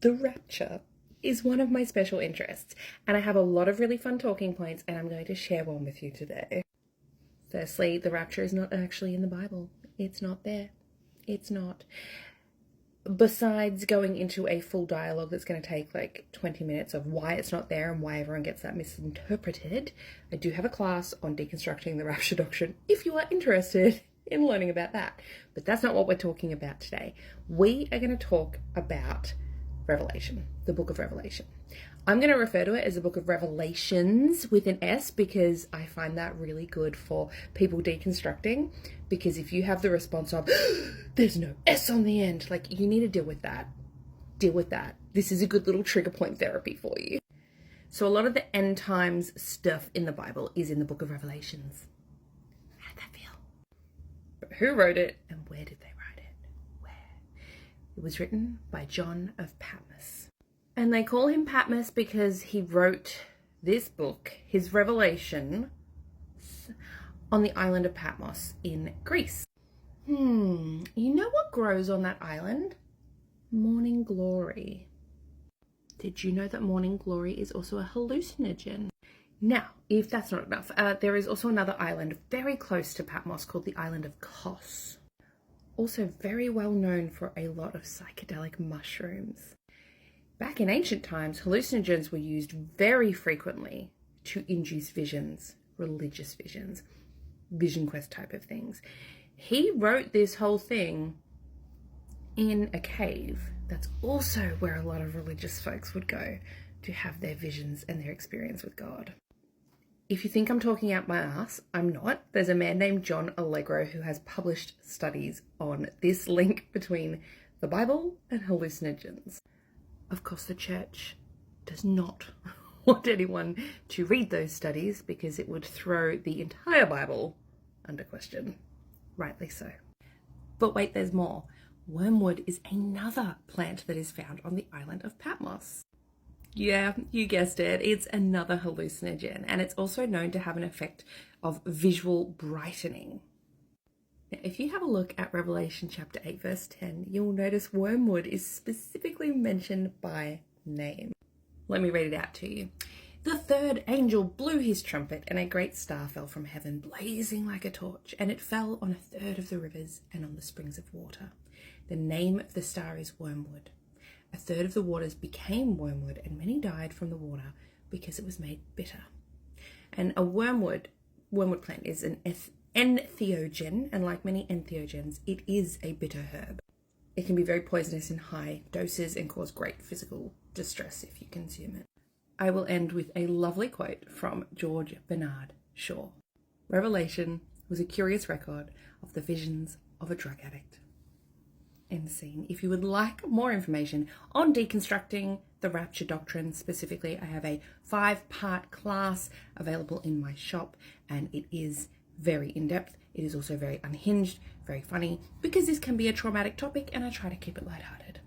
The Rapture is one of my special interests, and I have a lot of really fun talking points, and I'm going to share one with you today. Firstly, the Rapture is not actually in the Bible. It's not there. It's not. Besides going into a full dialogue that's going to take like 20 minutes of why it's not there and why everyone gets that misinterpreted, I do have a class on deconstructing the Rapture doctrine if you are interested in learning about that. But that's not what we're talking about today. We are going to talk about Revelation, the book of Revelation. I'm going to refer to it as the book of Revelations with an S because I find that really good for people deconstructing, because if you have the response of there's no S on the end, like, you need to deal with that. Deal with that. This is a good little trigger point therapy for you. So a lot of the end times stuff in the Bible is in the book of Revelations. How did that feel? Who wrote it and where did they write it? Where? It was written by John of Patmos. And they call him Patmos because he wrote this book, his Revelation, on the island of Patmos in Greece. You know what grows on that island? Morning glory. Did you know that morning glory is also a hallucinogen? Now, if that's not enough, there is also another island very close to Patmos called the island of Kos. Also very well known for a lot of psychedelic mushrooms. Back in ancient times, hallucinogens were used very frequently to induce visions, religious visions, vision quest type of things. He wrote this whole thing in a cave. That's also where a lot of religious folks would go to have their visions and their experience with God. If you think I'm talking out my ass, I'm not. There's a man named John Allegro who has published studies on this link between the Bible and hallucinogens. Of course, the church does not want anyone to read those studies because it would throw the entire Bible under question. Rightly so. But wait, there's more. Wormwood is another plant that is found on the island of Patmos. Yeah, you guessed it. It's another hallucinogen, and it's also known to have an effect of visual brightening. Now, if you have a look at Revelation chapter 8, verse 10, you'll notice wormwood is specifically mentioned by name. Let me read it out to you. The third angel blew his trumpet, and a great star fell from heaven, blazing like a torch, and it fell on a third of the rivers and on the springs of water. The name of the star is wormwood. A third of the waters became wormwood, and many died from the water because it was made bitter. And a wormwood plant is an entheogen, and like many entheogens, it is a bitter herb. It can be very poisonous in high doses and cause great physical distress if you consume it. I will end with a lovely quote from George Bernard Shaw. Revelation was a curious record of the visions of a drug addict. End scene. If you would like more information on deconstructing the Rapture doctrine specifically, I have a 5-part class available in my shop, and it is very in-depth. It is also very unhinged, very funny, because this can be a traumatic topic, and I try to keep it lighthearted.